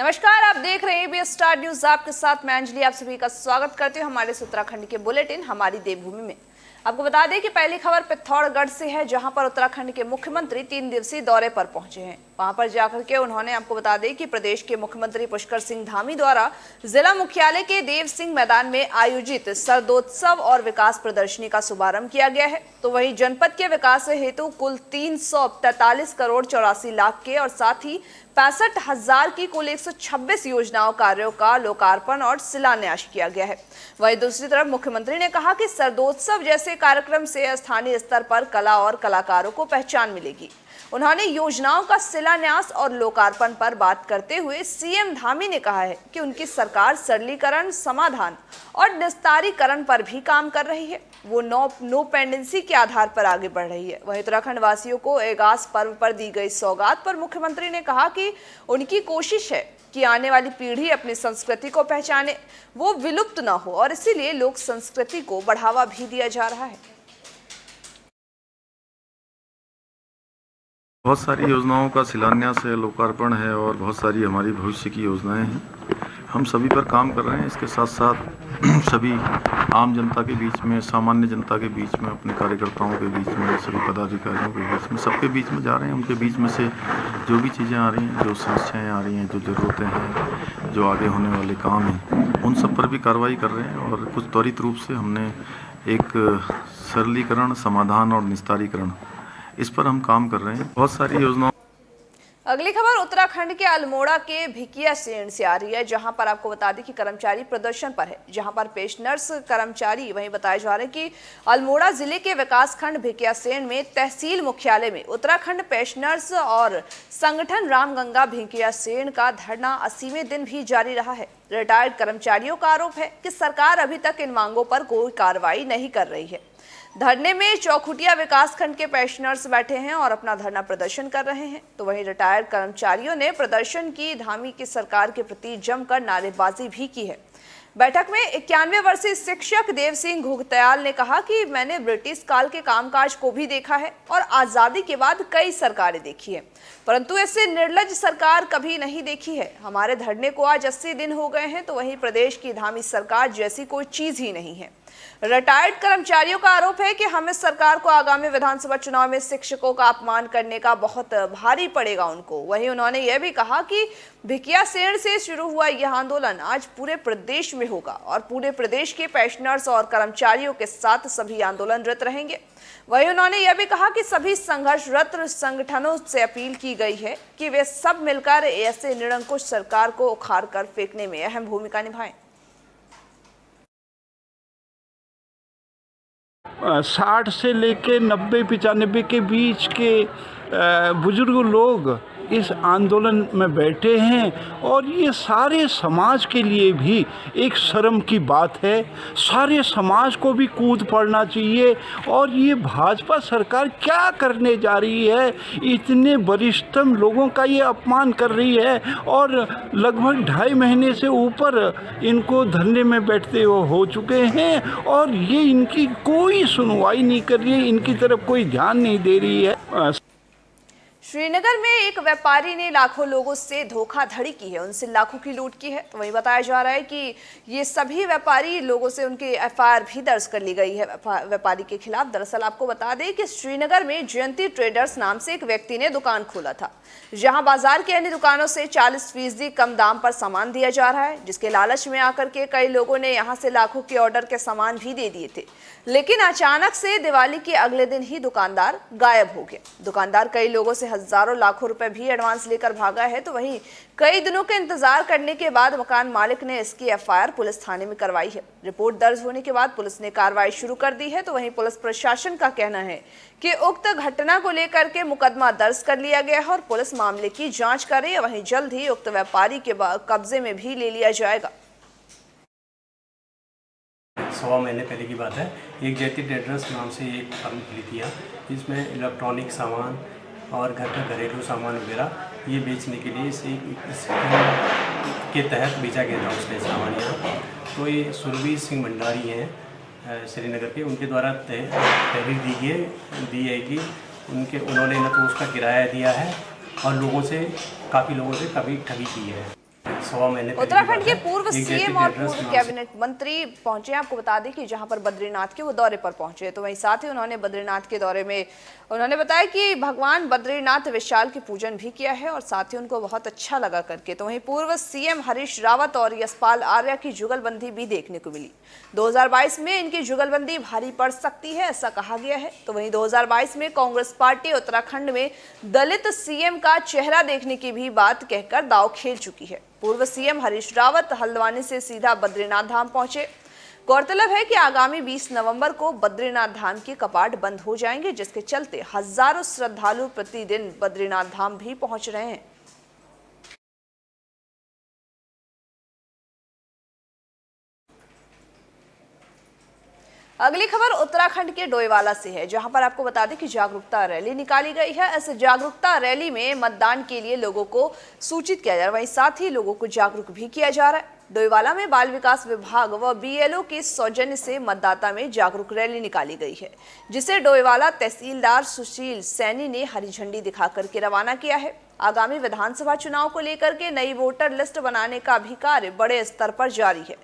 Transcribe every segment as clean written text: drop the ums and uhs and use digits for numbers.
नमस्कार, आप देख रहे हैं एबीएस स्टार न्यूज। आपके साथ मैं अंजलि आप सभी का स्वागत करती हूं हमारे उत्तराखंड के बुलेटिन हमारी देवभूमि में। आपको बता दें कि पहली खबर पिथौरागढ़ से है, जहां पर उत्तराखंड के मुख्यमंत्री 3 दिवसीय दौरे पर पहुंचे हैं। वहां पर जाकर के उन्होंने आपको बता दें कि प्रदेश के मुख्यमंत्री पुष्कर सिंह धामी द्वारा जिला मुख्यालय के देव सिंह मैदान में आयोजित शरदोत्सव और विकास प्रदर्शनी का शुभारंभ किया गया है। तो वहीं जनपद के विकास हेतु कुल 343 करोड़ 84 लाख के और साथ ही 65,000 की कुल 126 योजनाओं कार्यों का लोकार्पण और शिलान्यास किया गया है। वहीं दूसरी तरफ मुख्यमंत्री ने कहा कि शरदोत्सव जैसे कार्यक्रम से स्थानीय स्तर पर कला और कलाकारों को पहचान मिलेगी। उन्होंने योजनाओं का शिलान्यास और लोकार्पण पर बात करते हुए सीएम धामी ने कहा है कि उनकी सरकार सरलीकरण, समाधान और निस्तारीकरण पर भी काम कर रही है। वो नो पेंडेंसी के आधार पर आगे बढ़ रही है। वहीं उत्तराखंड वासियों को एगास पर्व पर दी गई सौगात पर मुख्यमंत्री ने कहा कि उनकी कोशिश है कि आने वाली पीढ़ी अपनी संस्कृति को पहचाने, वो विलुप्त न हो, और इसीलिए लोक संस्कृति को बढ़ावा भी दिया जा रहा है। बहुत सारी योजनाओं का शिलान्यास है, लोकार्पण है और बहुत सारी हमारी भविष्य की योजनाएं हैं। हम सभी पर काम कर रहे हैं। इसके साथ साथ सभी आम जनता के बीच में, सामान्य जनता के बीच में, अपने कार्यकर्ताओं के बीच में, सभी पदाधिकारियों के बीच में, सबके बीच में जा रहे हैं। उनके बीच में से जो भी चीज़ें आ रही हैं, जो समस्याएँ आ रही हैं, जो ज़रूरतें हैं, जो आगे होने वाले काम हैं, उन सब पर भी कार्रवाई कर रहे हैं। और कुछ त्वरित रूप से हमने एक सरलीकरण, समाधान और निस्तारीकरण, इस पर हम काम कर रहे हैं। बहुत सारी योजनाओं। अगली खबर उत्तराखंड के अल्मोड़ा के भिकियासेन से आ रही है, जहां पर आपको बता दें कि कर्मचारी प्रदर्शन पर है, जहां पर पेंशनर्स कर्मचारी वहीं बताए जा रहे हैं कि अल्मोड़ा जिले के विकासखंड भिकियासेन में तहसील मुख्यालय में उत्तराखंड पेंशनर्स और संगठन रामगंगा भिकियासेन का धरना 80वें दिन भी जारी रहा है। रिटायर्ड कर्मचारियों का आरोप है कि सरकार अभी तक इन मांगों पर कोई कार्रवाई नहीं कर रही है। धरने में चौखुटिया विकासखंड के पेंशनर्स बैठे हैं और अपना धरना प्रदर्शन कर रहे हैं। तो वहीं रिटायर्ड कर्मचारियों ने प्रदर्शन की धामी की सरकार के प्रति जमकर नारेबाजी भी की है। बैठक में 91 वर्षीय शिक्षक देव सिंह घुघत्याल ने कहा कि मैंने ब्रिटिश काल के कामकाज को भी देखा है और आजादी के बाद कई सरकारें देखी है, परंतु ऐसे निर्लज सरकार कभी नहीं देखी है। हमारे धरने को आज 80 दिन हो गए हैं, तो वहीं प्रदेश की धामी सरकार जैसी कोई चीज ही नहीं है। रिटायर्ड कर्मचारियों का आरोप है कि हमें सरकार को आगामी विधानसभा चुनाव में शिक्षकों का अपमान करने का बहुत भारी पड़ेगा उनको। वहीं उन्होंने यह भी कहा कि भिकियासेन से शुरू हुआ यह आंदोलन आज पूरे प्रदेश में होगा और पूरे प्रदेश के पेंशनर्स और कर्मचारियों के साथ सभी आंदोलनरत रहेंगे। वहीं उन्होंने यह भी कहा कि सभी संघर्षरत संगठनों से अपील की गई है कि वे सब मिलकर ऐसे निरंकुश सरकार को उखाड़ कर फेंकने में अहम भूमिका निभाएं। 60 से लेके 90-95 के बीच के बुजुर्ग लोग इस आंदोलन में बैठे हैं और ये सारे समाज के लिए भी एक शर्म की बात है। सारे समाज को भी कूद पड़ना चाहिए। और ये भाजपा सरकार क्या करने जा रही है? इतने वरिष्ठतम लोगों का ये अपमान कर रही है और लगभग 2.5 महीने से ऊपर इनको धरने में बैठते हुए हो चुके हैं और ये इनकी कोई सुनवाई नहीं कर रही है, इनकी तरफ कोई ध्यान नहीं दे रही है। श्रीनगर में एक व्यापारी ने लाखों लोगों से धोखाधड़ी की है, उनसे लाखों की लूट की है। तो वही बताया जा रहा है कि ये सभी व्यापारी लोगों से उनकी एफआईआर भी दर्ज कर ली गई है व्यापारी के खिलाफ। दरअसल आपको बता दें कि श्रीनगर में जयंती ट्रेडर्स नाम से एक व्यक्ति ने दुकान खोला था, जहां बाजार के अन्य दुकानों से 40% कम दाम पर सामान दिया जा रहा है, जिसके लालच में आकर के कई लोगों ने यहां से लाखों के ऑर्डर के सामान भी दे दिए थे। लेकिन अचानक से दिवाली के अगले दिन ही दुकानदार गायब हो गया। दुकानदार कई लोगों से हजारों लाखों रुपए भी एडवांस लेकर भागा है। तो वहीं कई दिनों के इंतजार करने के बाद मकान मालिक ने इसकी एफआईआर पुलिस थाने में करवाई है। रिपोर्ट दर्ज होने के बाद पुलिस ने कार्रवाई शुरू कर दी है। तो वहीं पुलिस प्रशासन का कहना है कि उक्त घटना को लेकर के मुकदमा दर्ज कर लिया गया है और पुलिस मामले की जांच कर रही है। वहीं जल्द ही उक्त व्यापारी के कब्जे में भी ले लिया जाएगा। 1.25 महीने पहले की बात है। एक जयंती ट्रेडर्स नाम से एक फर्म खुली थी, जिसमें इलेक्ट्रॉनिक सामान और घर का घरेलू सामान वगैरह ये बेचने के लिए इसके तहत बेचा गया था उसने सामान यहाँ। तो ये सुरभि सिंह भंडारी हैं श्रीनगर के, उनके द्वारा तहरीर दी है कि उन्होंने न तो उसका किराया दिया है और काफ़ी लोगों से ठगी की है। सवा महीने पहले की उत्तराखंड बात के है। पूर्व एक सीएम JT और ट्रेडर्स पूर्व नाम से- कैबिनेट मंत्री पहुंचे हैं। आपको बता दें कि जहां पर बद्रीनाथ के वो दौरे पर पहुंचे, तो वहीं साथ ही उन्होंने बद्रीनाथ के दौरे में उन्होंने बताया कि भगवान बद्रीनाथ विशाल की पूजन भी किया है और साथ ही उनको बहुत अच्छा लगा करके। तो वहीं पूर्व सीएम हरीश रावत और यशपाल आर्या की जुगलबंदी भी देखने को मिली। 2022 में इनकी जुगलबंदी भारी पड़ सकती है, ऐसा कहा गया है। तो वहीं 2022 में कांग्रेस पार्टी उत्तराखंड में दलित सीएम का चेहरा देखने की भी बात कहकर दांव खेल चुकी है। पूर्व सीएम हरीश रावत हल्द्वानी से सीधा बद्रीनाथ धाम पहुंचे। गौरतलब है कि आगामी 20 नवंबर को बद्रीनाथ धाम के कपाट बंद हो जाएंगे, जिसके चलते हजारों श्रद्धालु प्रतिदिन बद्रीनाथ धाम भी पहुंच रहे हैं। अगली खबर उत्तराखंड के डोईवाला से है, जहां पर आपको बता दें कि जागरूकता रैली निकाली गई है। इस जागरूकता रैली में मतदान के लिए लोगों को सूचित किया जा रहा है, वहीं साथ ही लोगों को जागरूक भी किया जा रहा है। डोईवाला में बाल विकास विभाग व बीएलओ के सौजन्य से मतदाता में जागरूक रैली निकाली गई है, जिसे डोईवाला तहसीलदार सुशील सैनी ने हरी झंडी दिखाकर के रवाना किया है। आगामी विधानसभा चुनाव को लेकर के नई वोटर लिस्ट बनाने का भी कार्य बड़े स्तर पर जारी है,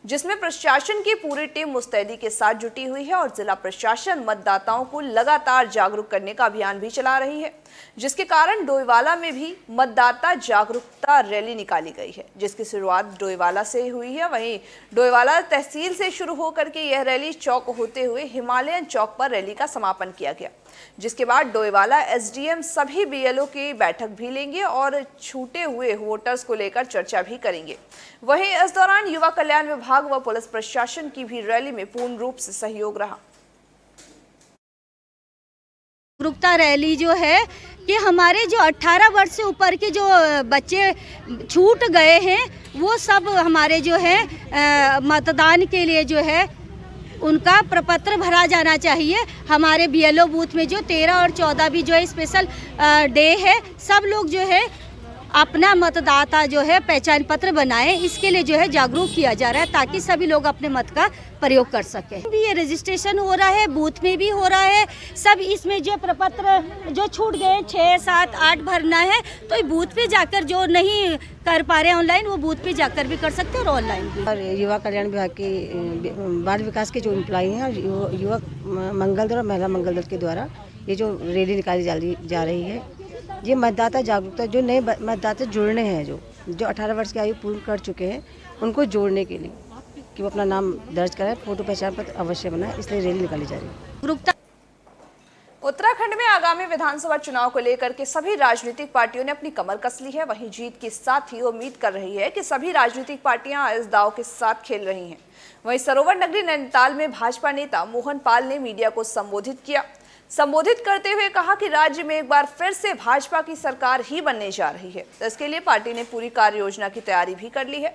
जिसमें प्रशासन की पूरी टीम मुस्तैदी के साथ जुटी हुई है और जिला प्रशासन मतदाताओं को लगातार जागरूक करने का अभियान भी चला रही है, जिसके कारण डोईवाला में भी मतदाता जागरूकता रैली निकाली गई है, जिसकी शुरुआत डोईवाला से हुई है। वहीं डोईवाला तहसील से शुरू होकर के यह रैली चौक होते हुए हिमालयन चौक पर रैली का समापन किया गया, जिसके बाद डोईवाला एसडीएम सभी बीएलओ की बैठक भी लेंगे और छूटे हुए वोटर्स को लेकर चर्चा भी करेंगे। वहीं इस दौरान युवा कल्याण विभाग व पुलिस प्रशासन की भी रैली में पूर्ण रूप से सहयोग रहा। जागरूकता रैली जो है कि हमारे जो 18 वर्ष से ऊपर के जो बच्चे छूट गए हैं वो सब हमारे जो है मतदान के लिए जो है उनका प्रपत्र भरा जाना चाहिए। हमारे बीएलओ बूथ में जो 13 और 14 भी जो है स्पेशल डे है, सब लोग जो है अपना मतदाता जो है पहचान पत्र बनाए, इसके लिए जो है जागरूक किया जा रहा है ताकि सभी लोग अपने मत का प्रयोग कर सकें। भी ये रजिस्ट्रेशन हो रहा है, बूथ में भी हो रहा है, सब इसमें जो प्रपत्र जो छूट गए 6, 7, 8 भरना है, तो बूथ पे जाकर जो नहीं कर पा रहे ऑनलाइन वो बूथ पे जाकर भी कर सकते हैं और ऑनलाइन भी। और युवा कल्याण विभाग के बाल विकास के जो एम्प्लॉई हैं और युवक मंगल दल और महिला मंगल दल के द्वारा ये जो रैली निकाली जा रही है, ये मतदाता जागरूकता जो नए मतदाता जुड़ने हैं, जो 18 वर्ष की आयु पूर्ण कर चुके हैं, उनको जोड़ने के लिए कि वो अपना नाम दर्ज कराएं, फोटो पहचान पत्र अवश्य बनाएं, इसलिए रैली निकाली जा रही है। उत्तराखंड में आगामी विधानसभा चुनाव को लेकर के सभी राजनीतिक पार्टियों ने अपनी कमर कस ली है। वहीं जीत के साथ ही उम्मीद कर रही है कि सभी राजनीतिक पार्टियां इस दांव के साथ खेल रही हैं। वहीं सरोवर नगरी नैनीताल में भाजपा नेता मोहन पाल ने मीडिया को संबोधित करते हुए कहा कि राज्य में एक बार फिर से भाजपा की सरकार ही बनने जा रही है, तो इसके लिए पार्टी ने पूरी कार्य योजना की तैयारी भी कर ली है।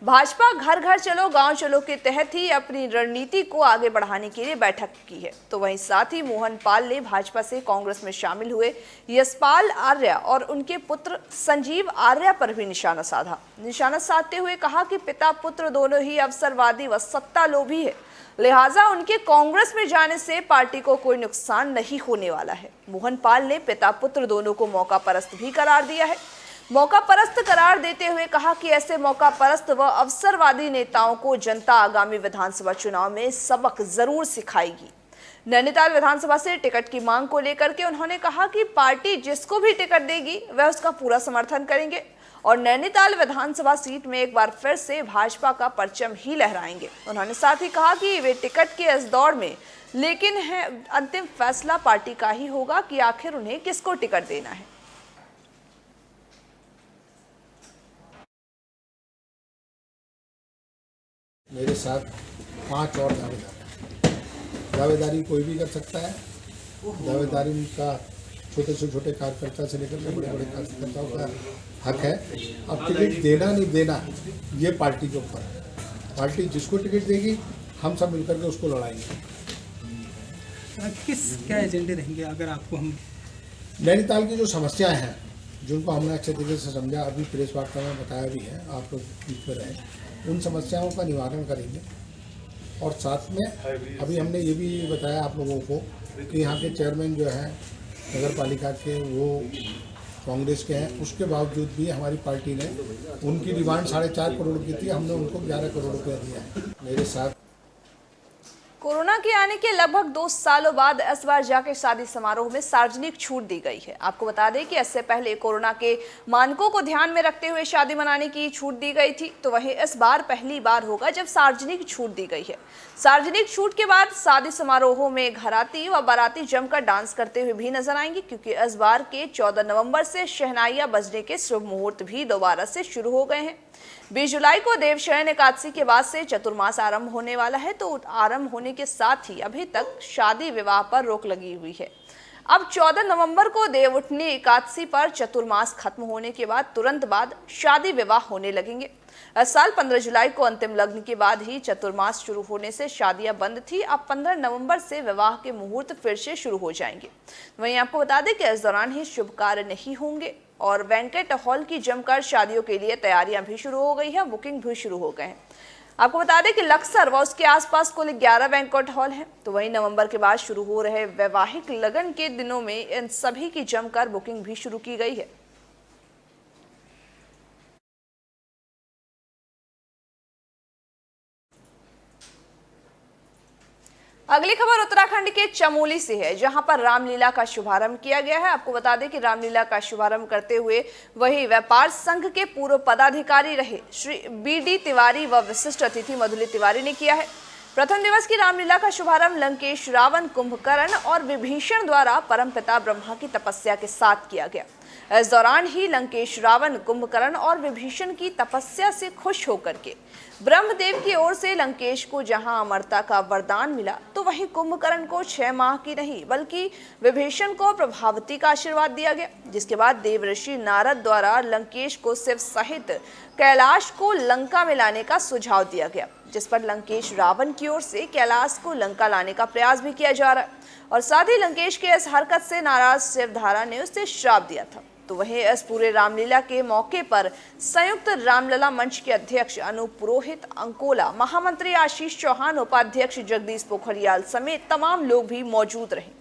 भाजपा घर घर चलो गांव चलो के तहत ही अपनी रणनीति को आगे बढ़ाने के लिए बैठक की है। तो वहीं साथ ही मोहन पाल ने भाजपा से कांग्रेस में शामिल हुए यशपाल आर्या और उनके पुत्र संजीव आर्या पर भी निशाना साधते हुए कहा कि पिता पुत्र दोनों ही अवसरवादी व सत्ता लोभी है, लिहाजा उनके कांग्रेस में जाने से पार्टी को कोई नुकसान नहीं होने वाला है। मोहन पाल ने पिता पुत्र दोनों को मौका परस्त भी करार दिया है। मौका परस्त करार देते हुए कहा कि ऐसे मौका परस्त व अवसरवादी नेताओं को जनता आगामी विधानसभा चुनाव में सबक जरूर सिखाएगी। नैनीताल विधानसभा से टिकट की मांग को लेकर के उन्होंने कहा कि पार्टी जिसको भी टिकट देगी वह उसका पूरा समर्थन करेंगे और नैनीताल विधानसभा सीट में एक बार फिर से भाजपा का परचम ही लहराएंगे। उन्होंने साथ ही कहा कि वे टिकट के इस दौड़ में लेकिन है अंतिम फैसला पार्टी का ही होगा कि आखिर उन्हें किसको टिकट देना है। मेरे साथ 5 और दावेदारी कोई भी कर सकता है। दावेदारी का छोटे से छोटे कार्यकर्ता से लेकर के बड़े बड़े कार्यकर्ताओं का हक है। अब टिकट देना नहीं देना ये पार्टी के ऊपर है। पार्टी जिसको टिकट देगी हम सब मिलकर के उसको लड़ाएंगे। क्या एजेंडे रहेंगे अगर आपको हम नैनीताल की जो समस्याएं हैं जिनको हमने अच्छे तरीके से समझा, अभी प्रेस वार्ता में बताया भी है, आप लोग बीच पर रहे, उन समस्याओं का निवारण करेंगे। और साथ में अभी हमने ये भी बताया आप लोगों को कि यहाँ के चेयरमैन जो है नगर पालिका के वो कांग्रेस के हैं, उसके बावजूद भी हमारी पार्टी ने उनकी डिमांड 4.5 करोड़ की थी, हमने उनको 11 करोड़ रुपया दिया है। मेरे साथ कोरोना के आने के लगभग 2 सालों बाद इस बार जाके शादी समारोह में सार्वजनिक छूट दी गई है। आपको बता दें कि इससे पहले कोरोना के मानकों को ध्यान में रखते हुए शादी मनाने की छूट दी गई थी, तो वहीं इस बार पहली बार होगा जब सार्वजनिक छूट दी गई है। सार्वजनिक छूट के बाद शादी समारोहों में घराती व बाराती जमकर डांस करते हुए भी नजर आएंगे, क्योंकि इस बार के 14 नवंबर से शहनाइयां बजने के शुभ मुहूर्त भी दोबारा से शुरू हो गए हैं। 20 जुलाई को देवशयन एकादशी के बाद से चतुर्मास आरंभ होने वाला है, तो आरंभ होने के साथ ही अभी तक शादी विवाह पर रोक लगी हुई है। अब 14 नवंबर को देवउठनी एकादशी पर चतुर्मास खत्म होने के बाद तुरंत बाद शादी विवाह होने लगेंगे। इस साल 15 जुलाई को अंतिम लग्न के बाद ही चतुर्मास शुरू होने से शादियां बंद थी। अब 15 नवंबर से विवाह के मुहूर्त फिर से शुरू हो जाएंगे। वहीं आपको बता दें कि इस दौरान ही शुभ कार्य नहीं होंगे और बैंकेट हॉल की जमकर शादियों के लिए तैयारियां भी शुरू हो गई है, बुकिंग भी शुरू हो गए हैं। आपको बता दें कि लक्सर व उसके आसपास कुल 11 बैंक्वेट हॉल हैं। तो वहीं नवंबर के बाद शुरू हो रहे वैवाहिक लगन के दिनों में इन सभी की जमकर बुकिंग भी शुरू की गई है। अगली खबर उत्तराखंड के चमोली से है, जहां पर रामलीला का शुभारंभ किया गया है। आपको बता दें कि रामलीला का शुभारंभ करते हुए वही व्यापार संघ के पूर्व पदाधिकारी रहे श्री BD तिवारी व विशिष्ट अतिथि मधुली तिवारी ने किया है। प्रथम दिवस की रामलीला का शुभारंभ लंकेश रावण, कुंभकर्ण और विभीषण द्वारा परमपिता ब्रह्मा की तपस्या के साथ किया गया। इस दौरान ही लंकेश रावण, कुंभकर्ण और विभीषण की तपस्या से खुश होकर के ब्रह्मदेव की ओर से लंकेश को जहां अमरता का वरदान मिला, तो वहीं कुंभकर्ण को 6 माह की नहीं बल्कि विभीषण को प्रभावती का आशीर्वाद दिया गया। जिसके बाद देव ऋषि नारद द्वारा लंकेश को शिव सहित कैलाश को लंका में लाने का सुझाव दिया गया, जिस पर लंकेश रावण की ओर से कैलाश को लंका लाने का प्रयास भी किया जा रहा है। और साथ ही लंकेश की इस हरकत से नाराज शिवधारा ने उसे श्राप दिया था। तो वहीं इस पूरे रामलीला के मौके पर संयुक्त रामलला मंच के अध्यक्ष अनूप पुरोहित, अंकोला महामंत्री आशीष चौहान, उपाध्यक्ष जगदीश पोखरियाल समेत तमाम लोग भी मौजूद रहे।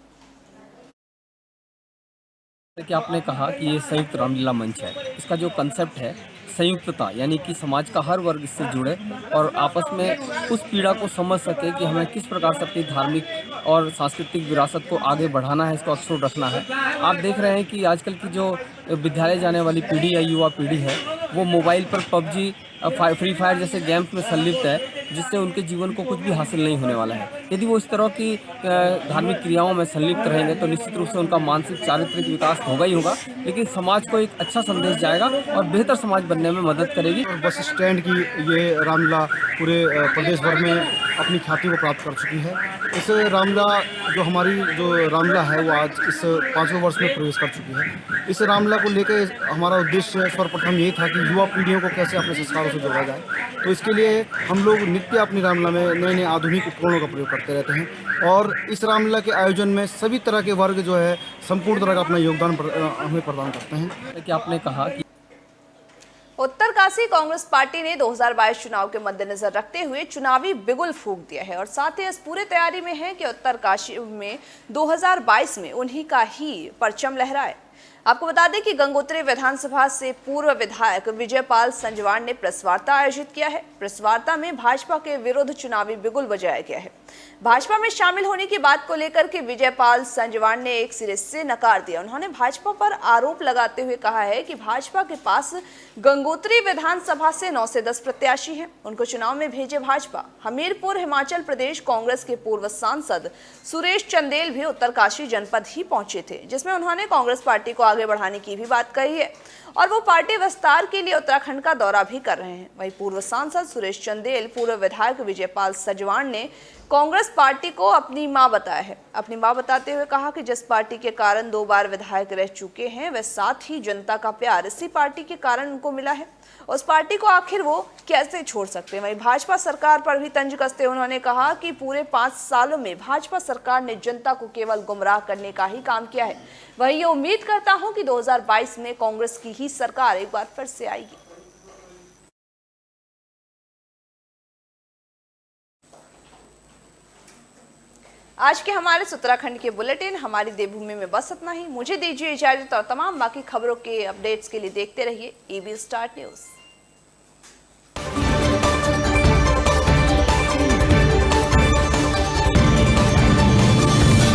कि आपने कहा कि ये संयुक्त रामलीला मंच है, इसका जो कंसेप्ट है संयुक्तता, यानी कि समाज का हर वर्ग इससे जुड़े और आपस में उस पीड़ा को समझ सके कि हमें किस प्रकार से अपनी धार्मिक और सांस्कृतिक विरासत को आगे बढ़ाना है, इसको अक्षुण्ण रखना है। आप देख रहे हैं कि आजकल की जो विद्यालय जाने वाली पीढ़ी या युवा पीढ़ी है, वो मोबाइल पर PUBG, फ्री फायर जैसे गेम्स में संलिप्त है, जिससे उनके जीवन को कुछ भी हासिल नहीं होने वाला है। यदि वो इस तरह की धार्मिक क्रियाओं में संलिप्त रहेंगे तो निश्चित रूप से उनका मानसिक चारित्रिक विकास होगा ही होगा, लेकिन समाज को एक अच्छा संदेश जाएगा और बेहतर समाज बनने में मदद करेगी। बस स्टैंड की ये रामलीला पूरे प्रदेश भर में अपनी ख्याति को प्राप्त कर चुकी है। इस रामलीला जो हमारी रामलीला है वो आज इस 5वें वर्ष में प्रवेश कर चुकी है। इस रामलीला को लेकर हमारा उद्देश्य सर्वप्रथम यही था कि युवा पीढ़ियों को कैसे अपने संस्कारों से जोड़ा जाए। तो इसके लिए हम लोग नित्य अपनी रामलीला में नए नए आधुनिक उपकरणों का प्रयोग करते रहते हैं और इस रामलीला के आयोजन में सभी तरह के वर्ग जो है संपूर्ण तरह का अपना योगदान हमें प्रदान करते हैं। कि आपने कहा कि उत्तरकाशी कांग्रेस पार्टी ने 2022 चुनाव के मद्देनजर रखते हुए चुनावी बिगुल फूंक दिया है और साथ ही इस पूरे तैयारी में है कि उत्तरकाशी में 2022 में उन्हीं का ही परचम लहराए। आपको बता दें कि गंगोत्री विधानसभा से पूर्व विधायक विजयपाल संजवान ने प्रेस वार्ता आयोजित किया है। प्रेस वार्ता में भाजपा के विरुद्ध चुनावी बिगुल बजाया गया है। भाजपा में शामिल होने की बात को लेकर के विजयपाल संजवान ने एक सिरे से नकार दिया। उन्होंने भाजपा पर आरोप लगाते हुए कहा है कि भाजपा के पास गंगोत्री विधानसभा से 9 से 10 प्रत्याशी हैं, उनको चुनाव में भेजे भाजपा। हमीरपुर हिमाचल प्रदेश कांग्रेस के पूर्व सांसद सुरेश चंदेल भी उत्तरकाशी जनपद ही पहुंचे थे, जिसमें उन्होंने कांग्रेस पार्टी को आगे बढ़ाने की भी बात कही है और वो पार्टी विस्तार के लिए उत्तराखंड का दौरा भी कर रहे हैं। वहीं पूर्व सांसद सुरेश चंदेल, पूर्व विधायक विजयपाल संजवान ने कांग्रेस पार्टी को अपनी मां बताया है। अपनी मां बताते हुए कहा कि जिस पार्टी के कारण 2 बार विधायक रह चुके हैं, वह साथ ही जनता का प्यार इसी पार्टी के कारण उनको मिला है। उस पार्टी को आखिर वो कैसे छोड़ सकते हैं। वहीं भाजपा सरकार पर भी तंज कसते उन्होंने कहा कि पूरे 5 सालों में भाजपा सरकार ने जनता को केवल गुमराह करने का ही काम किया है। वहीं ये उम्मीद करता हूं कि 2022 में कांग्रेस की ही सरकार एक बार फिर से आएगी। आज के हमारे उत्तराखंड के बुलेटिन हमारी देवभूमि में बस इतना ही। मुझे दीजिए इजाजत और तमाम बाकी खबरों के अपडेट्स के लिए देखते रहिए EB स्टार न्यूज़।